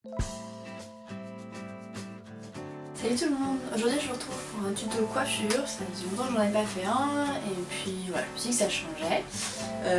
Salut tout le monde, aujourd'hui je vous retrouve pour un tuto coiffure, ça faisait longtemps que j'en ai pas fait un et puis voilà, je me suis dit que ça changeait.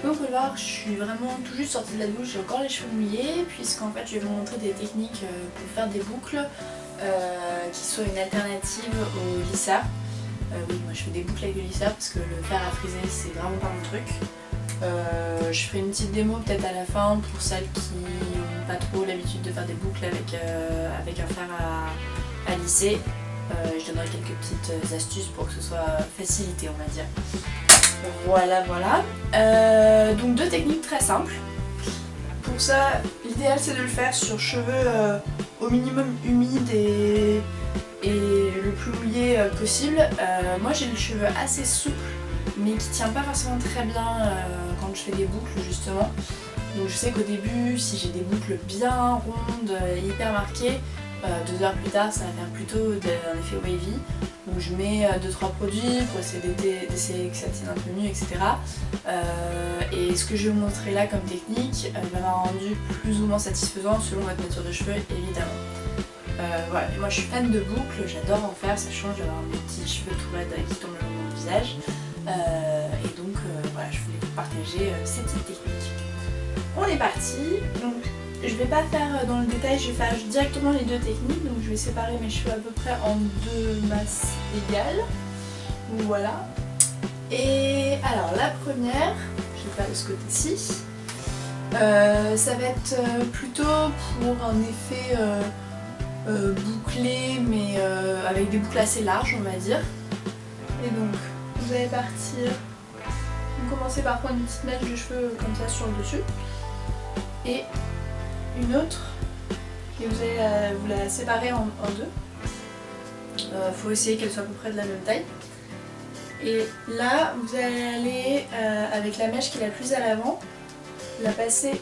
Comme vous pouvez le voir, je suis vraiment tout juste sortie de la douche, j'ai encore les cheveux mouillés puisqu'en fait je vais vous montrer des techniques pour faire des boucles qui soient une alternative au lisseur. Oui, moi je fais des boucles avec le lisseur parce que le fer à friser c'est vraiment pas mon truc. Je ferai une petite démo peut-être à la fin pour celles qui n'ont pas trop l'habitude de faire des boucles avec un fer à lisser. Je donnerai quelques petites astuces pour que ce soit facilité, on va dire. Voilà. Donc deux techniques très simples. Pour ça, l'idéal c'est de le faire sur cheveux au minimum humides et le plus mouillé possible. Moi j'ai le cheveu assez souple mais qui tient pas forcément très bien quand je fais des boucles justement. Donc je sais qu'au début, si j'ai des boucles bien rondes, hyper marquées, 2 heures plus tard ça va faire plutôt un effet wavy. Donc je mets 2-3 produits pour essayer que ça tienne un peu mieux, etc. Et ce que je vais vous montrer là comme technique va m'avoir rendu plus ou moins satisfaisant selon votre nature de cheveux évidemment. Voilà, et moi je suis fan de boucles, j'adore en faire, ça change d'avoir mes petits cheveux tout raides qui tombent le long de mon visage. Et donc voilà, je voulais vous partager ces petites techniques. On est parti, donc je vais pas faire dans le détail, je vais faire directement les deux techniques, donc je vais séparer mes cheveux à peu près en deux masses égales. Donc voilà. Et alors la première, je vais faire de ce côté-ci. Ça va être plutôt pour un effet bouclé mais avec des boucles assez larges on va dire. Et donc vous allez partir, vous commencez par prendre une petite mèche de cheveux comme ça sur le dessus et une autre et vous allez vous la séparer en deux. Faut essayer qu'elle soit à peu près de la même taille. Et là vous allez aller avec la mèche qui est la plus à l'avant, la passer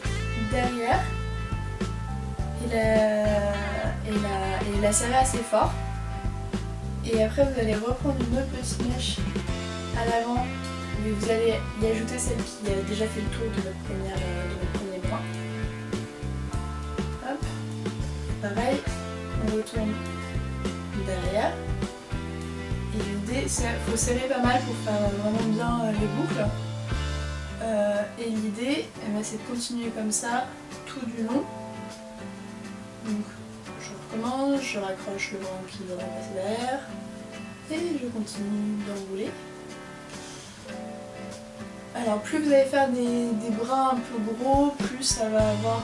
derrière et la serrer assez fort. Et après vous allez reprendre une autre petite mèche à l'avant et vous allez y ajouter celle qui a déjà fait le tour de votre premier point. Hop, pareil, on retourne derrière. Et l'idée c'est qu'il faut serrer pas mal pour faire vraiment bien les boucles. Et l'idée c'est de continuer comme ça tout du long. Donc je recommence, je raccroche le brin qui va passer derrière et je continue d'enrouler. Alors plus vous allez faire des brins un peu gros, plus ça va avoir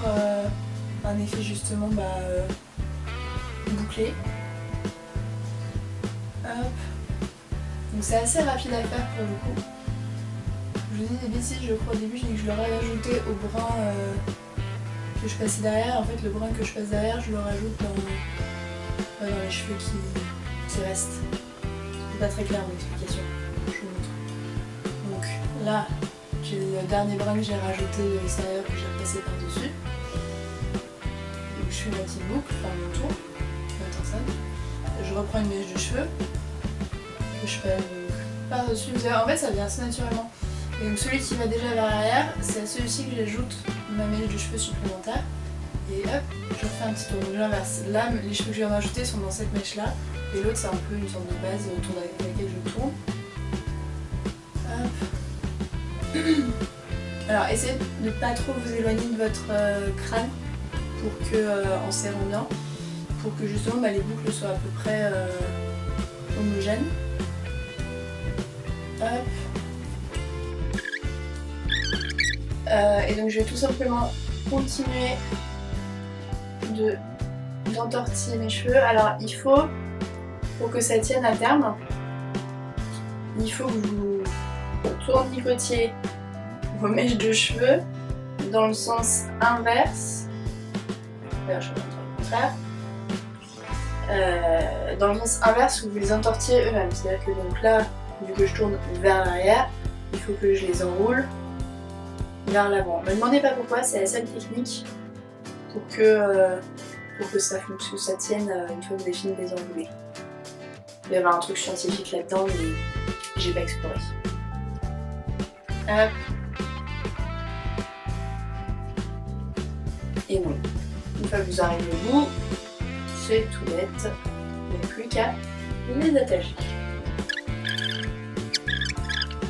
un effet justement bouclé. Hop. Donc c'est assez rapide à faire pour le coup. Je vous dis des bêtises, je crois au début je dis que je l'aurais ajouté au brin que je passais derrière. En fait le brin que je passe derrière je le rajoute dans les cheveux qui restent. C'est pas très clair mon explication, je vous montre. Donc là j'ai le dernier brin que j'ai rajouté de l'extérieur que j'ai repassé par dessus. Donc je fais ma petite boucle, enfin mon tour, je reprends une mèche de cheveux que je passe par dessus. En fait ça vient assez naturellement. Et donc celui qui va déjà vers l'arrière, c'est à celui-ci que j'ajoute ma mèche de cheveux supplémentaire. Et hop, je refais un petit tour. Donc j'inverse. Là, les cheveux que je viens d'ajouter sont dans cette mèche là. Et l'autre, c'est un peu une sorte de base autour de laquelle je tourne. Hop. Alors essayez de ne pas trop vous éloigner de votre crâne pour que, en serrant bien, pour que justement les boucles soient à peu près homogènes. Hop. Et donc je vais tout simplement continuer d'entortiller mes cheveux. Alors il faut, pour que ça tienne à terme, il faut que vous tournicotiez vos mèches de cheveux dans le sens inverse. D'ailleurs je vais faire le contraire. Dans le sens inverse où vous les entortillez eux-mêmes. C'est-à-dire que donc là, vu que je tourne vers l'arrière, il faut que je les enroule vers l'avant. Ne me demandez pas pourquoi, c'est la seule technique pour que ça fonctionne, ça tienne une fois que vous avez fini de les enrouler. Il va y avoir un truc scientifique là-dedans, mais j'ai pas exploré. Hop. Et bon. fois que vous arrivez au bout, c'est tout bête, il n'y a plus qu'à les attacher.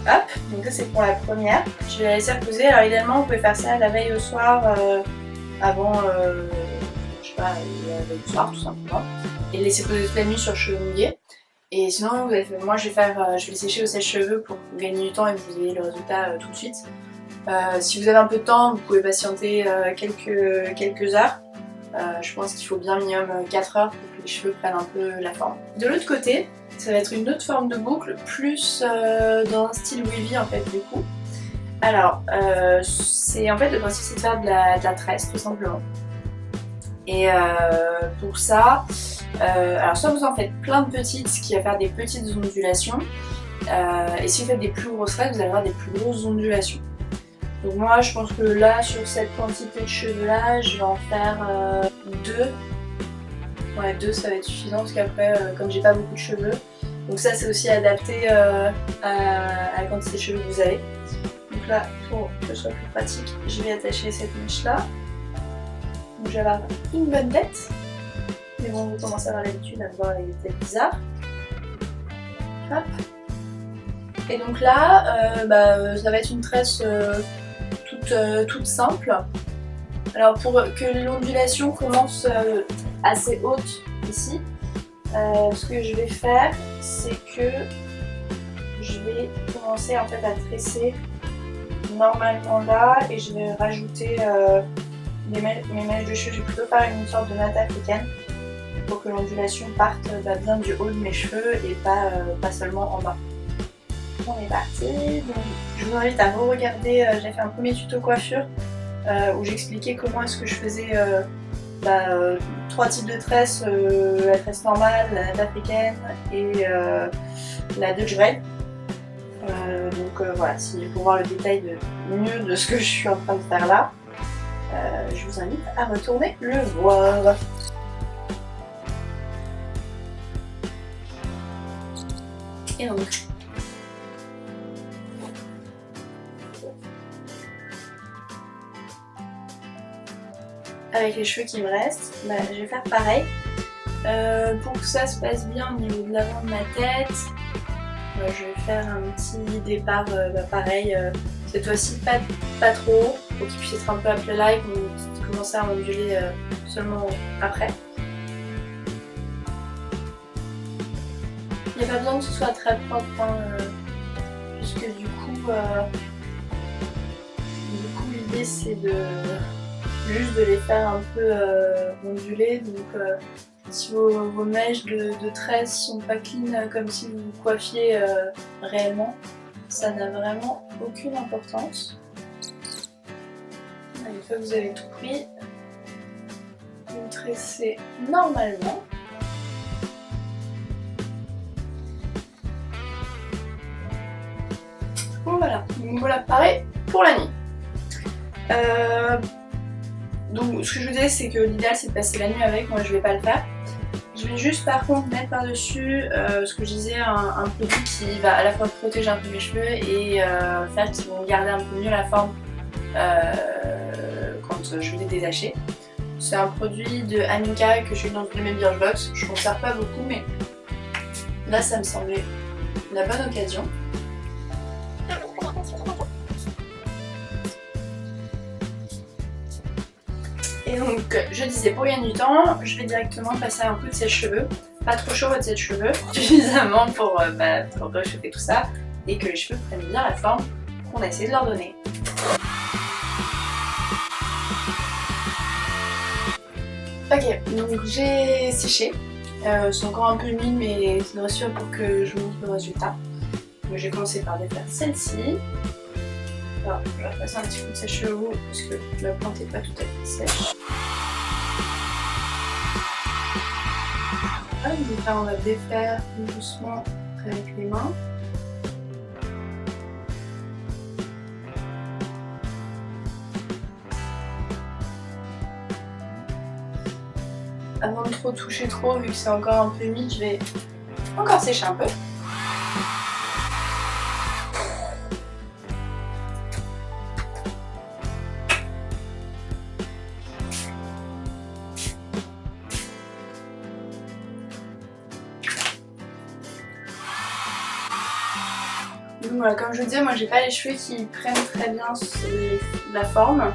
Hop, donc ça c'est pour la première. Je vais la laisser reposer. Alors idéalement vous pouvez faire ça la veille au soir, avant, je sais pas, la veille au soir tout simplement. Et laisser poser toute la nuit sur le cheveu mouillé. Et sinon, moi je vais les sécher au sèche-cheveux pour gagner du temps et que vous ayez le résultat tout de suite. Si vous avez un peu de temps, vous pouvez patienter quelques heures. Je pense qu'il faut bien minimum 4 heures pour que les cheveux prennent un peu la forme. De l'autre côté, ça va être une autre forme de boucle, plus dans un style wavy en fait du coup. Alors, en fait le principe c'est de faire de la tresse tout simplement. Et pour ça, alors soit vous en faites plein de petites, ce qui va faire des petites ondulations. Et si vous faites des plus grosses tresses, vous allez avoir des plus grosses ondulations. Donc moi je pense que là sur cette quantité de cheveux là je vais en faire 2. Ouais 2 ça va être suffisant parce qu'après comme j'ai pas beaucoup de cheveux. Donc ça c'est aussi adapté à la quantité de cheveux que vous avez. Donc là pour que ce soit plus pratique je vais attacher cette mèche là. Donc je vais avoir une bonne tête. Mais bon vous commencez à avoir l'habitude à voir les têtes bizarres. Hop. Et donc là ça va être une tresse toute simple. Alors pour que l'ondulation commence assez haute ici, ce que je vais faire c'est que je vais commencer en fait à tresser normalement là et je vais rajouter mes mèches de cheveux. Je vais plutôt faire une sorte de natte africaine pour que l'ondulation parte bien du haut de mes cheveux et pas seulement en bas. On est parti, donc je vous invite à re-regarder, j'ai fait un premier tuto coiffure où j'expliquais comment est-ce que je faisais 3 types de tresses, la tresse normale, la natte africaine et la Dutch braid. Donc voilà, pour voir le détail mieux de ce que je suis en train de faire là, je vous invite à retourner le voir. Et donc avec les cheveux qui me restent, je vais faire pareil. Pour que ça se passe bien au niveau de l'avant de ma tête, je vais faire un petit départ pareil, cette fois-ci pas trop haut, pour qu'il puisse être un peu à plat là et qu'on commence à onduler seulement après. Il n'y a pas besoin que ce soit très propre, hein, puisque du coup l'idée c'est juste de les faire un peu onduler. Donc si vos mèches de tresses sont pas clean comme si vous vous coiffiez réellement, ça n'a vraiment aucune importance. Une fois que vous avez tout pris, vous tressez normalement. Voilà, donc voilà, pareil pour la nuit. Donc ce que je vous disais c'est que l'idéal c'est de passer la nuit avec, moi je vais pas le faire. Je vais juste par contre mettre par dessus ce que je disais, un produit qui va à la fois protéger un peu mes cheveux et faire qu'ils vont garder un peu mieux la forme quand je vais les détacher. C'est un produit de Amika que j'ai eu dans une de mes Birchbox, je m'en sers pas beaucoup mais là ça me semblait la bonne occasion. Et donc je disais pour gagner du temps, je vais directement passer un coup de sèche-cheveux, pas trop chaud votre sèche-cheveux, suffisamment pour réchauffer tout ça et que les cheveux prennent bien la forme qu'on a essayé de leur donner. Ok, donc j'ai séché, c'est encore un peu humide mais c'est une sûr pour que je vous montre le résultat. Donc j'ai commencé par défaire celle-ci. Alors, je vais passer un petit coup de sèche-cheveux parce que la plante n'est pas tout à fait sèche. Donc là on va défaire doucement avec les mains. Avant de trop toucher trop, vu que c'est encore un peu humide, je vais encore sécher un peu. Donc voilà, comme je vous disais, moi j'ai pas les cheveux qui prennent très bien la forme.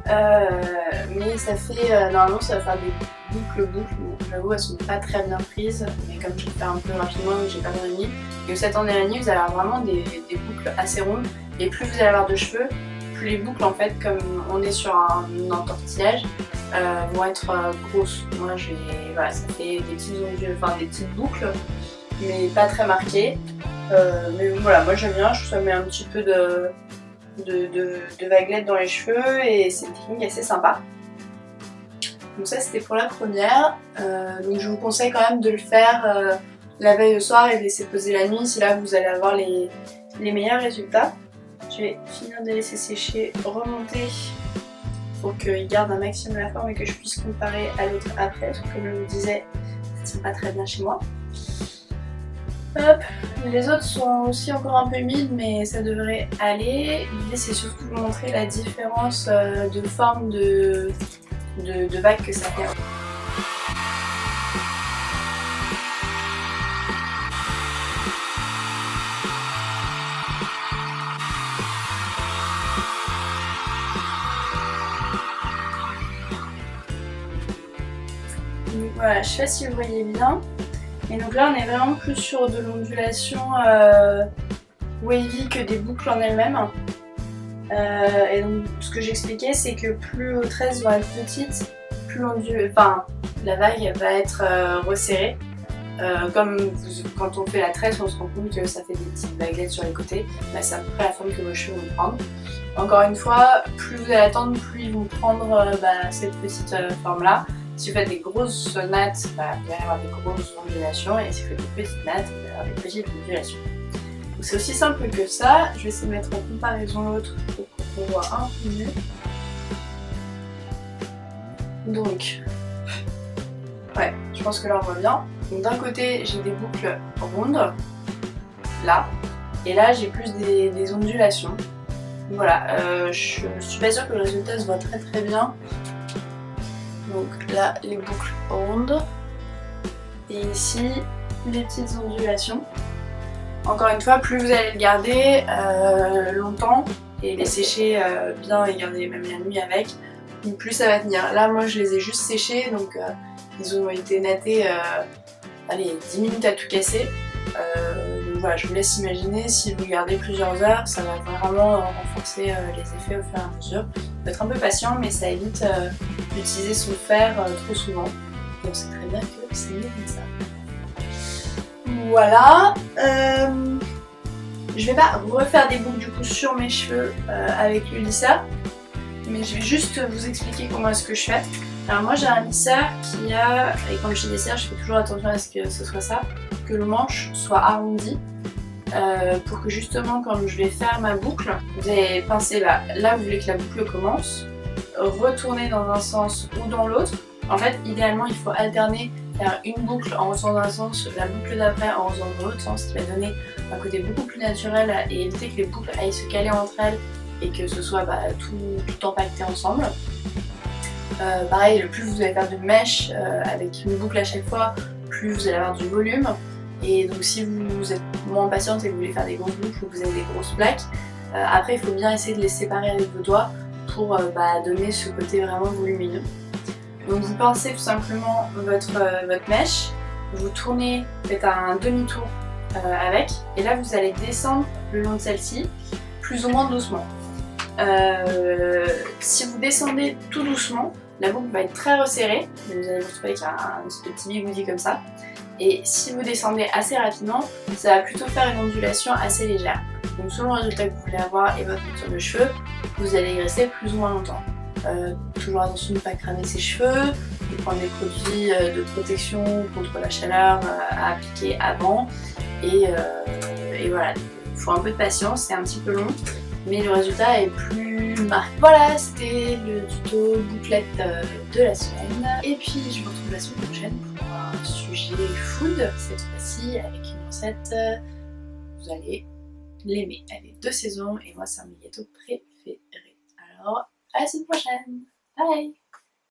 Mais ça fait, normalement ça va faire des boucles. Bon, j'avoue elles sont pas très bien prises, mais comme je le fais un peu rapidement, j'ai pas mal mis. Et au 7 ans d'Elanie, vous allez avoir vraiment des boucles assez rondes. Et plus vous allez avoir de cheveux, plus les boucles en fait, comme on est sur un entortillage, vont être grosses. Moi voilà, ça fait des petites ondules, enfin des petites boucles, mais pas très marquées. Mais voilà, moi j'aime bien, je trouve que ça met un petit peu de vaguelettes dans les cheveux et c'est une technique assez sympa. Donc ça c'était pour la première. Donc je vous conseille quand même de le faire la veille au soir et de laisser poser la nuit, c'est là que vous allez avoir les meilleurs résultats. Je vais finir de laisser sécher, remonter pour qu'il garde un maximum la forme et que je puisse comparer à l'autre après, parce que comme je vous disais, ça tient pas très bien chez moi. Hop, les autres sont aussi encore un peu humides mais ça devrait aller. L'idée c'est surtout de vous montrer la différence de forme de vague que ça fait. Donc voilà, je sais pas si vous voyez bien. Et donc là on est vraiment plus sur de l'ondulation wavy que des boucles en elles-mêmes. Et donc ce que j'expliquais c'est que plus vos tresses vont être petites, plus la vague va être resserrée. Quand on fait la tresse, on se rend compte que ça fait des petites vaguelettes sur les côtés. Bah, c'est à peu près la forme que vos cheveux vont prendre. Encore une fois, plus vous allez attendre, plus ils vont prendre cette petite forme là. Si vous faites des grosses nattes, vous allez avoir des grosses ondulations, et si vous faites des petites nattes, vous allez avoir des petites ondulations. Donc c'est aussi simple que ça. Je vais essayer de mettre en comparaison l'autre pour qu'on voit un peu mieux. Donc, ouais, je pense que là on voit bien. Donc d'un côté j'ai des boucles rondes, là, et là j'ai plus des ondulations. Donc voilà, je suis pas sûre que le résultat se voit très bien. Donc là les boucles rondes, et ici les petites ondulations. Encore une fois, plus vous allez le garder longtemps et les sécher bien et garder même la nuit avec, plus ça va tenir. Là moi je les ai juste séchés, donc ils ont été nattés allez, 10 minutes à tout casser. Donc voilà, je vous laisse imaginer, si vous gardez plusieurs heures, ça va vraiment renforcer les effets au fur et à mesure. Il faut être un peu patient, mais ça évite d'utiliser son fer trop souvent. Et on sait très bien que c'est mieux comme ça. Voilà. Je vais pas refaire des boucles du coup sur mes cheveux avec le lisseur, mais je vais juste vous expliquer comment est-ce que je fais. Alors moi j'ai un lisseur qui a, et quand je dis lisseur je fais toujours attention à ce que ce soit ça, que le manche soit arrondi pour que justement quand je vais faire ma boucle, vous allez pincer là où vous voulez que la boucle commence, retourner dans un sens ou dans l'autre. En fait idéalement il faut alterner, faire une boucle en faisant dans un sens, la boucle d'après en faisant dans l'autre sens, ce qui va donner un côté beaucoup plus naturel et éviter que les boucles aillent se caler entre elles et que ce soit tout empaqueté ensemble. Pareil, le plus vous allez faire de mèches avec une boucle à chaque fois, plus vous allez avoir du volume. Et donc si vous êtes moins patiente et que vous voulez faire des grosses boucles ou que vous avez des grosses plaques, après il faut bien essayer de les séparer avec vos doigts pour donner ce côté vraiment volumineux. Donc vous pincez tout simplement votre mèche, vous tournez, faites un demi-tour avec, et là vous allez descendre le long de celle-ci, plus ou moins doucement. Si vous descendez tout doucement, la boucle va être très resserrée, vous allez vous retrouver avec un petit bigoudi comme ça. Et si vous descendez assez rapidement, ça va plutôt faire une ondulation assez légère. Donc selon le résultat que vous voulez avoir et votre nature de cheveux, vous allez y rester plus ou moins longtemps. Toujours attention de ne pas cramer ses cheveux, de prendre des produits de protection contre la chaleur à appliquer avant. Et voilà, il faut un peu de patience, c'est un petit peu long, mais le résultat est plus marqué. Voilà, c'était le tuto bouclette de la semaine. Et puis je vous retrouve la semaine prochaine pour un sujet food, cette fois-ci avec une recette, vous allez l'aimer. Elle est de saison et moi c'est un de mes gâteaux préférés. Alors, à la semaine prochaine. Bye!